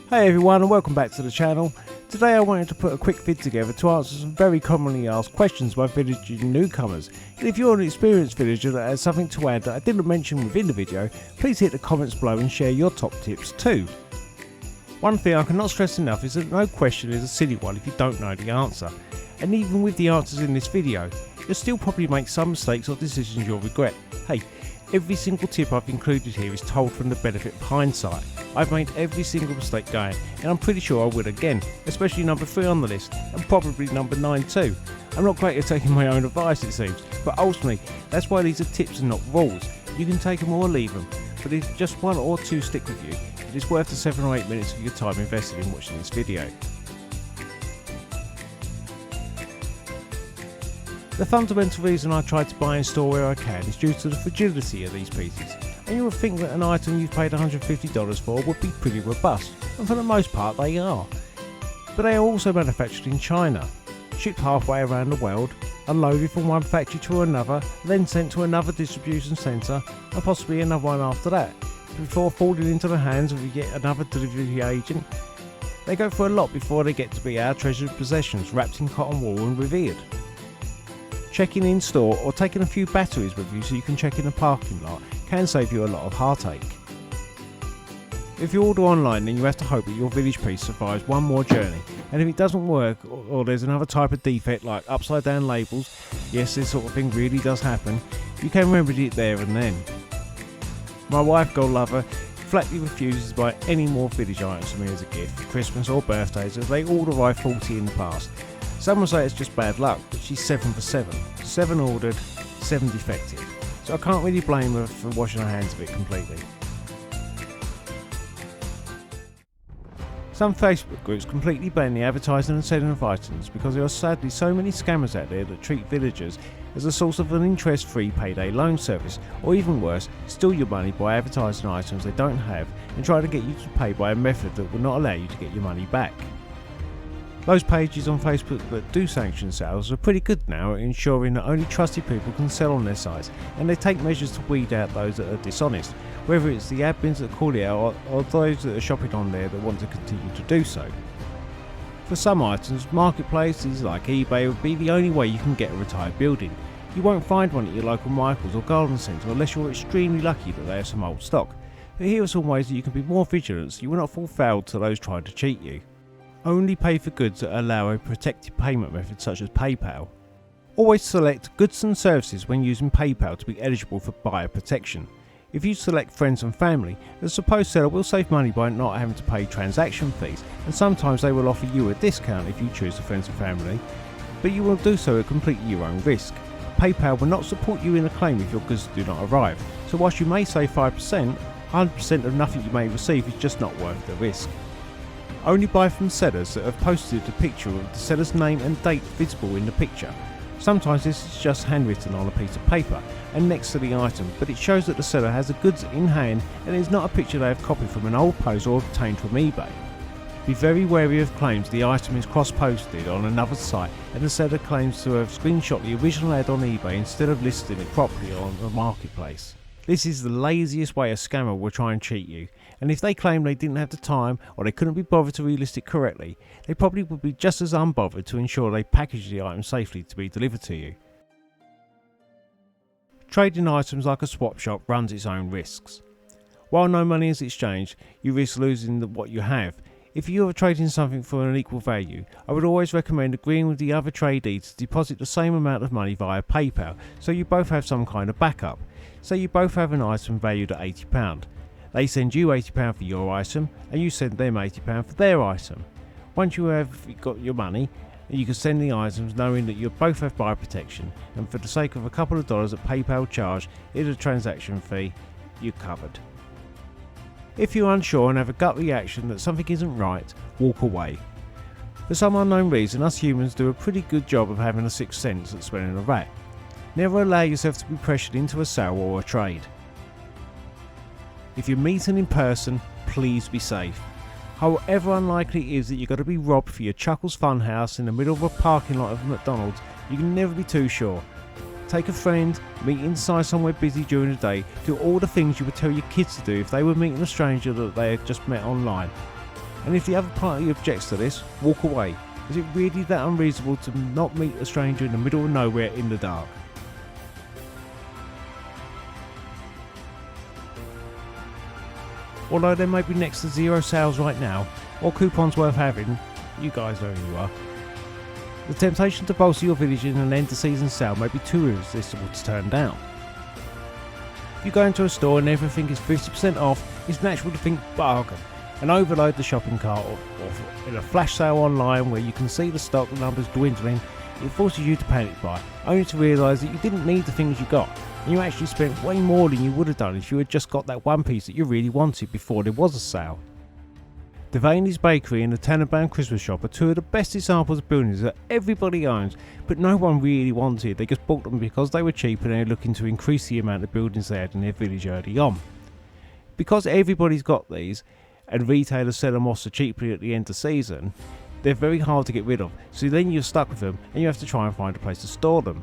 Hey everyone, and welcome back to the channel. Today I wanted to put a quick vid together to answer some very commonly asked questions by villagers and newcomers. And if you're an experienced villager that has something to add that I didn't mention within the video, please hit the comments below and share your top tips too. One thing I cannot stress enough is that no question is a silly one if you don't know the answer. And even with the answers in this video, you'll still probably make some mistakes or decisions you'll regret. Hey, every single tip I've included here is told from the benefit of hindsight. I've made every single mistake going, and I'm pretty sure I will again, especially number 3 on the list, and probably number 9 too. I'm not great at taking my own advice, it seems, but ultimately, that's why these are tips and not rules. You can take them or leave them, but if just one or two stick with you, it is worth the 7 or 8 minutes of your time invested in watching this video. The fundamental reason I try to buy and store where I can is due to the fragility of these pieces. And you would think that an item you've paid $150 for would be pretty robust, and for the most part they are. But they are also manufactured in China, shipped halfway around the world, unloaded from one factory to another, then sent to another distribution centre, and possibly another one after that, before falling into the hands of yet another delivery agent. They go for a lot before they get to be our treasured possessions wrapped in cotton wool and revered. Checking in store or taking a few batteries with you so you can check in the parking lot can save you a lot of heartache. If you order online, then you have to hope that your village piece survives one more journey, and if it doesn't work or there's another type of defect like upside down labels, yes, this sort of thing really does happen, you can remedy it there and then. My wife, God love her, flatly refuses to buy any more village items for me as a gift for Christmas or birthdays, as they all arrived faulty in the past. Some will say it's just bad luck, but she's 7 for 7. 7 ordered, 7 defective. So I can't really blame her for washing her hands of it completely. Some Facebook groups completely ban the advertising and selling of items because there are sadly so many scammers out there that treat villagers as a source of an interest-free payday loan service, or even worse, steal your money by advertising items they don't have and try to get you to pay by a method that will not allow you to get your money back. Those pages on Facebook that do sanction sales are pretty good now at ensuring that only trusted people can sell on their sites, and they take measures to weed out those that are dishonest, whether it's the admins that call it out or those that are shopping on there that want to continue to do so. For some items, marketplaces like eBay would be the only way you can get a retired building. You won't find one at your local Michaels or garden centre unless you're extremely lucky that they have some old stock. But here are some ways that you can be more vigilant so you will not fall foul to those trying to cheat you. Only pay for goods that allow a protected payment method such as PayPal. Always select goods and services when using PayPal to be eligible for buyer protection. If you select friends and family, the supposed seller will save money by not having to pay transaction fees, and sometimes they will offer you a discount if you choose the friends and family, but you will do so at completely your own risk. PayPal will not support you in a claim if your goods do not arrive, so whilst you may save 5%, 100% of nothing you may receive is just not worth the risk. Only buy from sellers that have posted a picture of the seller's name and date visible in the picture. Sometimes this is just handwritten on a piece of paper and next to the item, but it shows that the seller has the goods in hand and is not a picture they have copied from an old post or obtained from eBay. Be very wary of claims the item is cross-posted on another site and the seller claims to have screenshot the original ad on eBay instead of listing it properly on the marketplace. This is the laziest way a scammer will try and cheat you, and if they claim they didn't have the time or they couldn't be bothered to relist it correctly, they probably would be just as unbothered to ensure they package the item safely to be delivered to you. Trading items like a swap shop runs its own risks. While no money is exchanged, you risk losing what you have. If you are trading something for an equal value, I would always recommend agreeing with the other tradee to deposit the same amount of money via PayPal so you both have some kind of backup. Say you both have an item valued at £80. They send you £80 for your item and you send them £80 for their item. Once you have got your money, you can send the items knowing that you both have buyer protection, and for the sake of a couple of dollars that PayPal charge is a transaction fee, you're covered. If you're unsure and have a gut reaction that something isn't right, walk away. For some unknown reason, us humans do a pretty good job of having a sixth sense at smelling a rat. Never allow yourself to be pressured into a sale or a trade. If you're meeting in person, please be safe. However unlikely it is that you're going to be robbed for your Chuckles Funhouse in the middle of a parking lot of McDonald's, you can never be too sure. take a friend, meet inside somewhere busy during the day, do all the things you would tell your kids to do if they were meeting a stranger that they had just met online. And if the other party objects to this, walk away. Is it really that unreasonable to not meet a stranger in the middle of nowhere in the dark? Although there may be next to zero sales right now, or coupons worth having, you guys know who you are. The temptation to bolster your village in an end of season sale may be too irresistible to turn down. If you go into a store and everything is 50% off, it's natural to think bargain and overload the shopping cart, or in a flash sale online where you can see the stock numbers dwindling, it forces you to panic buy, only to realise that you didn't need the things you got, and you actually spent way more than you would have done if you had just got that one piece that you really wanted before there was a sale. Devaney's Bakery and the Tannenbaum Christmas Shop are two of the best examples of buildings that everybody owns, but no one really wanted. They just bought them because they were cheap and they were looking to increase the amount of buildings they had in their village early on. Because everybody's got these, and retailers sell them off so cheaply at the end of season, they're very hard to get rid of, so then you're stuck with them and you have to try and find a place to store them.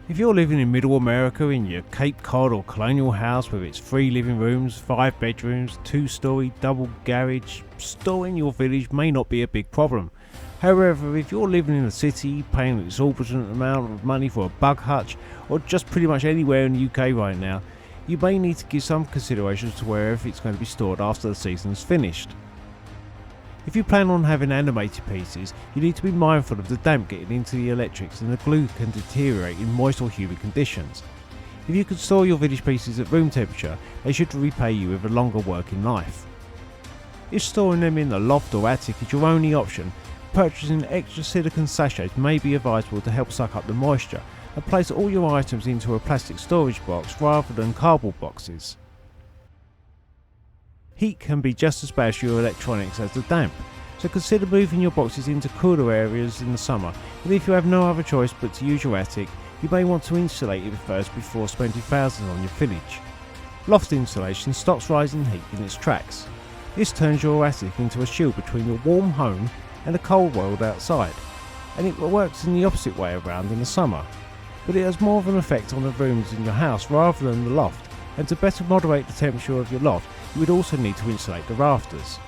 If you're living in Middle America in your Cape Cod or colonial house with its 3 living rooms, 5 bedrooms, 2-storey double garage, storing your village may not be a big problem. However, if you're living in a city, paying an exorbitant amount of money for a bug hutch, or just pretty much anywhere in the UK right now, you may need to give some consideration to where it's going to be stored after the season's finished. If you plan on having animated pieces, you need to be mindful of the damp getting into the electrics, and the glue can deteriorate in moist or humid conditions. If you can store your village pieces at room temperature, they should repay you with a longer working life. If storing them in a loft or attic is your only option, purchasing extra silicone sachets may be advisable to help suck up the moisture, and place all your items into a plastic storage box rather than cardboard boxes. Heat can be just as bad for your electronics as the damp, so consider moving your boxes into cooler areas in the summer, and if you have no other choice but to use your attic, you may want to insulate it first before spending thousands on your village. Loft insulation stops rising heat in its tracks. This turns your attic into a shield between your warm home and the cold world outside, and it works in the opposite way around in the summer, but it has more of an effect on the rooms in your house rather than the loft, and to better moderate the temperature of your loft, you would also need to insulate the rafters.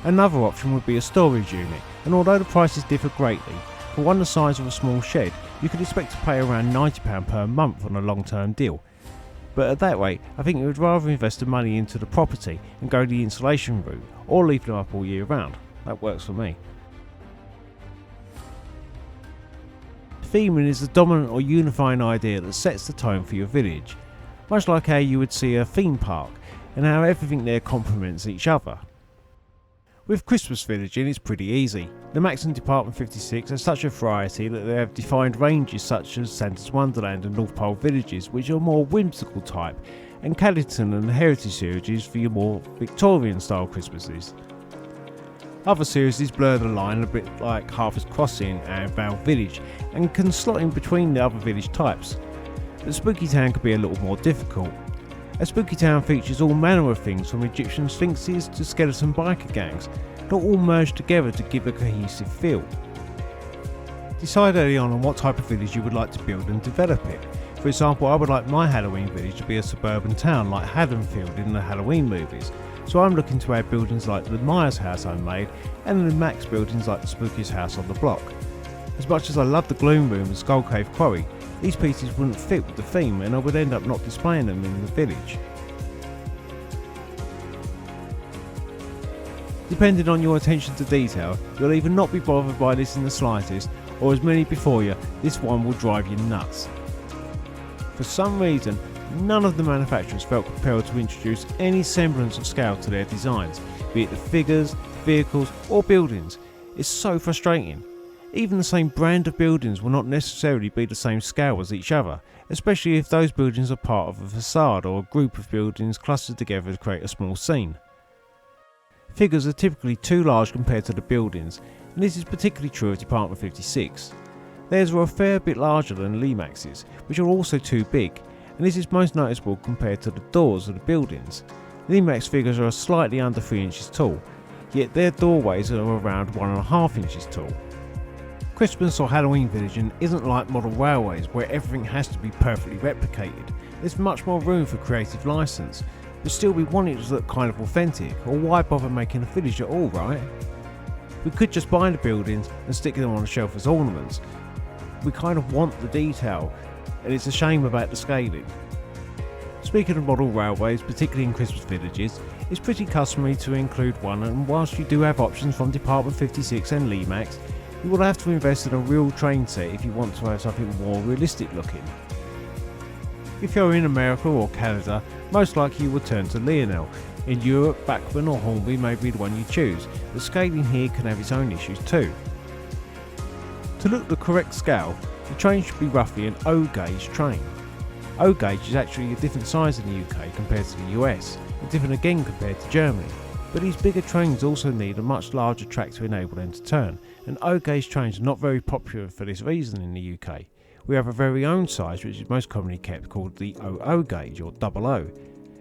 Another option would be a storage unit, and although the prices differ greatly, for one the size of a small shed, you could expect to pay around £90 per month on a long-term deal. But at that rate, I think you would rather invest the money into the property and go the insulation route, or leave them up all year round. That works for me. Theming is the dominant or unifying idea that sets the tone for your village, much like how you would see a theme park, and how everything there complements each other. With Christmas villaging it's pretty easy. The Maxton Department 56 has such a variety that they have defined ranges such as Santa's Wonderland and North Pole villages, which are more whimsical type, and Caddington and the Heritage series for your more Victorian style Christmases. Other series blur the line a bit like Harvest Crossing and Vale Village, and can slot in between the other village types. But Spooky Town could be a little more difficult. A Spooky Town features all manner of things from Egyptian sphinxes to skeleton biker gangs, not all merged together to give a cohesive feel. Decide early on what type of village you would like to build and develop it. For example, I would like my Halloween village to be a suburban town like Haddonfield in the Halloween movies, so I'm looking to add buildings like the Myers house I made, and the Max buildings like the spookiest house on the block. As much as I love the Gloom Room and Skull Cave Quarry, these pieces wouldn't fit with the theme and I would end up not displaying them in the village. Depending on your attention to detail, you'll either not be bothered by this in the slightest, or as many before you, this one will drive you nuts. For some reason, none of the manufacturers felt compelled to introduce any semblance of scale to their designs, be it the figures, vehicles or buildings. It's so frustrating. Even the same brand of buildings will not necessarily be the same scale as each other, especially if those buildings are part of a facade or a group of buildings clustered together to create a small scene. Figures are typically too large compared to the buildings, and this is particularly true of Department 56. Theirs are a fair bit larger than Lemax's, which are also too big, and this is most noticeable compared to the doors of the buildings. Lemax figures are slightly under 3 inches tall. yet their doorways are around 1.5 inches tall. Christmas or Halloween villaging isn't like model railways where everything has to be perfectly replicated. There's much more room for creative license, but still we want it to look kind of authentic, or why bother making a village at all, right? We could just buy the buildings and stick them on a shelf as ornaments. We kind of want the detail, and it's a shame about the scaling. Speaking of model railways, particularly in Christmas villages, it's pretty customary to include one, and whilst you do have options from Department 56 and Lemax, you will have to invest in a real train set if you want to have something more realistic looking. If you're in America or Canada, most likely you will turn to Lionel. In Europe, Bachmann or Hornby may be the one you choose, but scaling here can have its own issues too. To look the correct scale, the train should be roughly an O gauge train. O gauge is actually a different size in the UK compared to the US, and different again compared to Germany. But these bigger trains also need a much larger track to enable them to turn, and O gauge trains are not very popular for this reason in the UK. We have a very own size which is most commonly kept called the OO gauge or double O,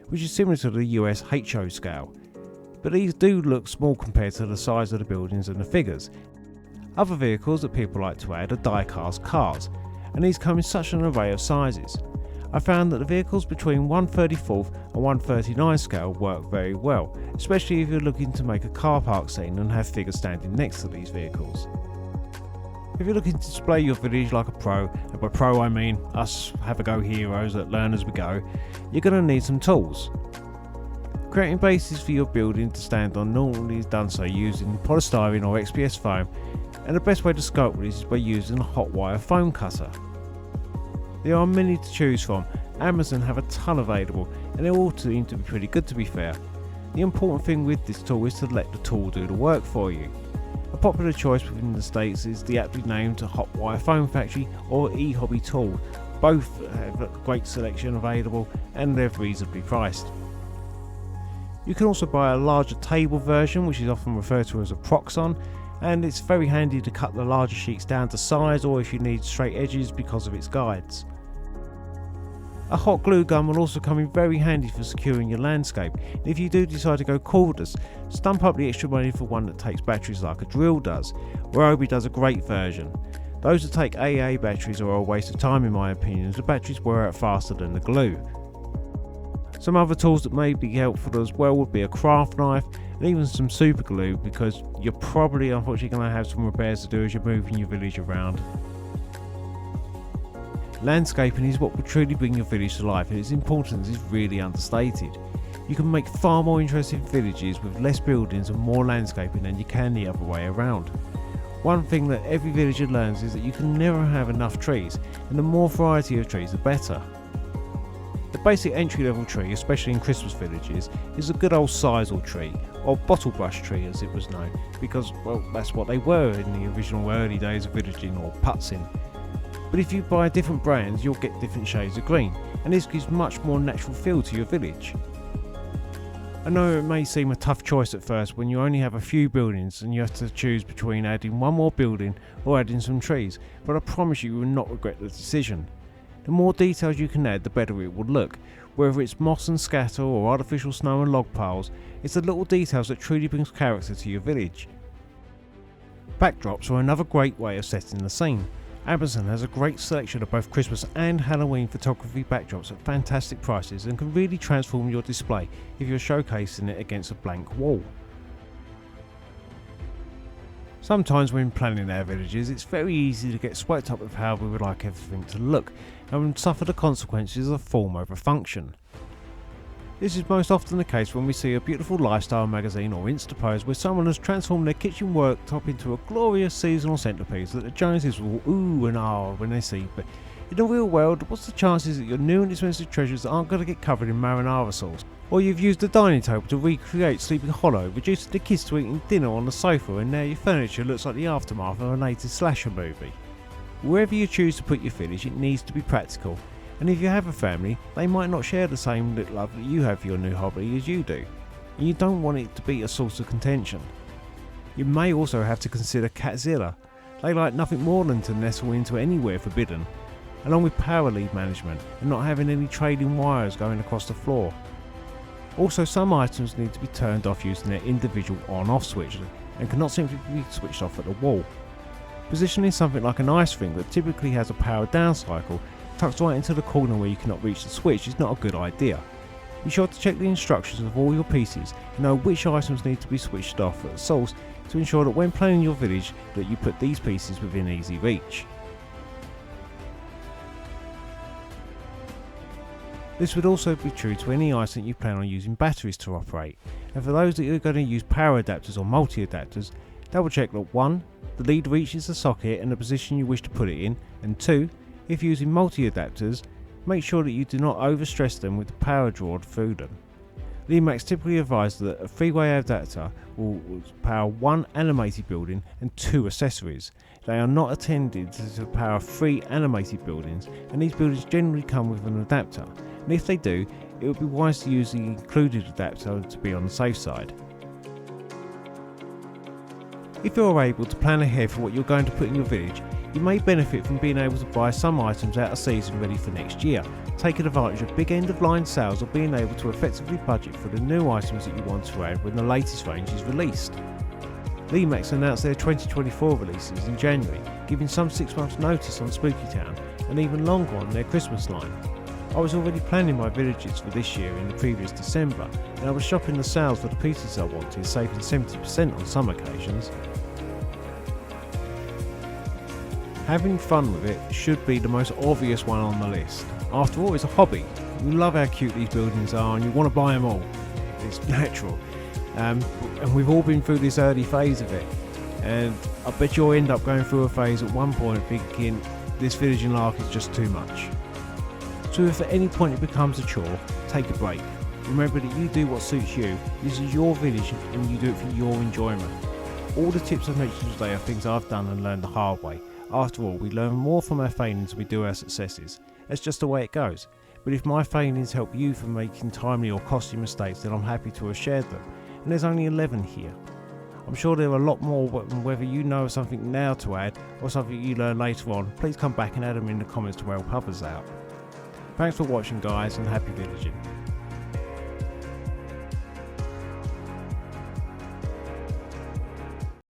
which is similar to the US HO scale. But these do look small compared to the size of the buildings and the figures. Other vehicles that people like to add are die-cast cars, and these come in such an array of sizes. I found that the vehicles between 1/34 and 1/39 scale work very well, especially if you're looking to make a car park scene and have figures standing next to these vehicles. If you're looking to display your village like a pro, and by pro I mean us have-a-go heroes that learn as we go, you're going to need some tools. Creating bases for your building to stand on normally is done so using polystyrene or XPS foam, and the best way to sculpt this is by using a hot wire foam cutter. There are many to choose from. Amazon have a ton available, and they all seem to be pretty good to be fair. The important thing with this tool is to let the tool do the work for you. A popular choice within the States is the aptly named Hot Wire Foam Factory or eHobby Tool. Both have a great selection available and they're reasonably priced. You can also buy a larger table version, which is often referred to as a Proxon, and it's very handy to cut the larger sheets down to size or if you need straight edges because of its guides. A hot glue gun will also come in very handy for securing your landscape, and if you do decide to go cordless, stump up the extra money for one that takes batteries like a drill does. Ryobi does a great version. Those that take AA batteries are a waste of time in my opinion, as the batteries wear out faster than the glue. Some other tools that may be helpful as well would be a craft knife and even some super glue, because you're probably unfortunately going to have some repairs to do as you're moving your village around. Landscaping is what will truly bring your village to life, and its importance is really understated. You can make far more interesting villages with less buildings and more landscaping than you can the other way around. One thing that every villager learns is that you can never have enough trees, and the more variety of trees the better. The basic entry level tree, especially in Christmas villages, is a good old sisal tree, or bottlebrush tree as it was known, because well that's what they were in the original early days of villaging, or putzing. But if you buy different brands you'll get different shades of green, and this gives much more natural feel to your village. I know it may seem a tough choice at first when you only have a few buildings and you have to choose between adding one more building or adding some trees, but I promise you will not regret the decision. The more details you can add the better it will look, whether it's moss and scatter or artificial snow and log piles, it's the little details that truly brings character to your village. Backdrops are another great way of setting the scene. Amazon has a great selection of both Christmas and Halloween photography backdrops at fantastic prices and can really transform your display if you're showcasing it against a blank wall. Sometimes when planning our villages it's very easy to get swept up with how we would like everything to look and suffer the consequences of form over function. This is most often the case when we see a beautiful lifestyle magazine or Insta post where someone has transformed their kitchen worktop into a glorious seasonal centrepiece that the Joneses will ooh and ah when they see, but in the real world, what's the chances that your new and expensive treasures aren't going to get covered in marinara sauce? Or you've used the dining table to recreate Sleepy Hollow, reducing the kids to eating dinner on the sofa, and now your furniture looks like the aftermath of a 80s slasher movie. Wherever you choose to put your village, it needs to be practical. And if you have a family, they might not share the same love that you have for your new hobby as you do, and you don't want it to be a source of contention. You may also have to consider Catzilla. They like nothing more than to nestle into anywhere forbidden, along with power lead management and not having any trailing wires going across the floor. Also, some items need to be turned off using their individual on-off switch and cannot simply be switched off at the wall. Positioning something like an ice rink that typically has a power down cycle tucked right into the corner where you cannot reach the switch is not a good idea. Be sure to check the instructions of all your pieces and know which items need to be switched off at the source to ensure that when playing your village that you put these pieces within easy reach. This would also be true to any item you plan on using batteries to operate, and for those that are going to use power adapters or multi-adapters, double check that 1. The lead reaches the socket and the position you wish to put it in, and 2. If using multi-adapters, make sure that you do not overstress them with the power draw through them. Limax typically advise that a 3-way adapter will power 1 animated building and 2 accessories. They are not intended to power 3 animated buildings, and these buildings generally come with an adapter, and if they do, it would be wise to use the included adapter to be on the safe side. If you are able to plan ahead for what you're going to put in your village, you may benefit from being able to buy some items out of season ready for next year, taking advantage of big end of line sales or being able to effectively budget for the new items that you want to add when the latest range is released. Limax announced their 2024 releases in January, giving some 6 months notice on Spooky Town and even longer on their Christmas line. I was already planning my villages for this year in the previous December, and I was shopping the sales for the pieces I wanted, saving 70% on some occasions. Having fun with it should be the most obvious one on the list. After all, it's a hobby. You love how cute these buildings are and you want to buy them all. It's natural. And we've all been through this early phase of it. And I bet you'll end up going through a phase at one point thinking this villaging lark is just too much. So if at any point it becomes a chore, take a break. Remember that you do what suits you. This is your village and you do it for your enjoyment. All the tips I've mentioned today are things I've done and learned the hard way. After all, we learn more from our failings than we do our successes. That's just the way it goes. But if my failings help you from making timely or costly mistakes, then I'm happy to have shared them. And there's only 11 here. I'm sure there are a lot more, and whether you know something now to add or something you learn later on, please come back and add them in the comments to help others out. Thanks for watching guys, and happy villaging.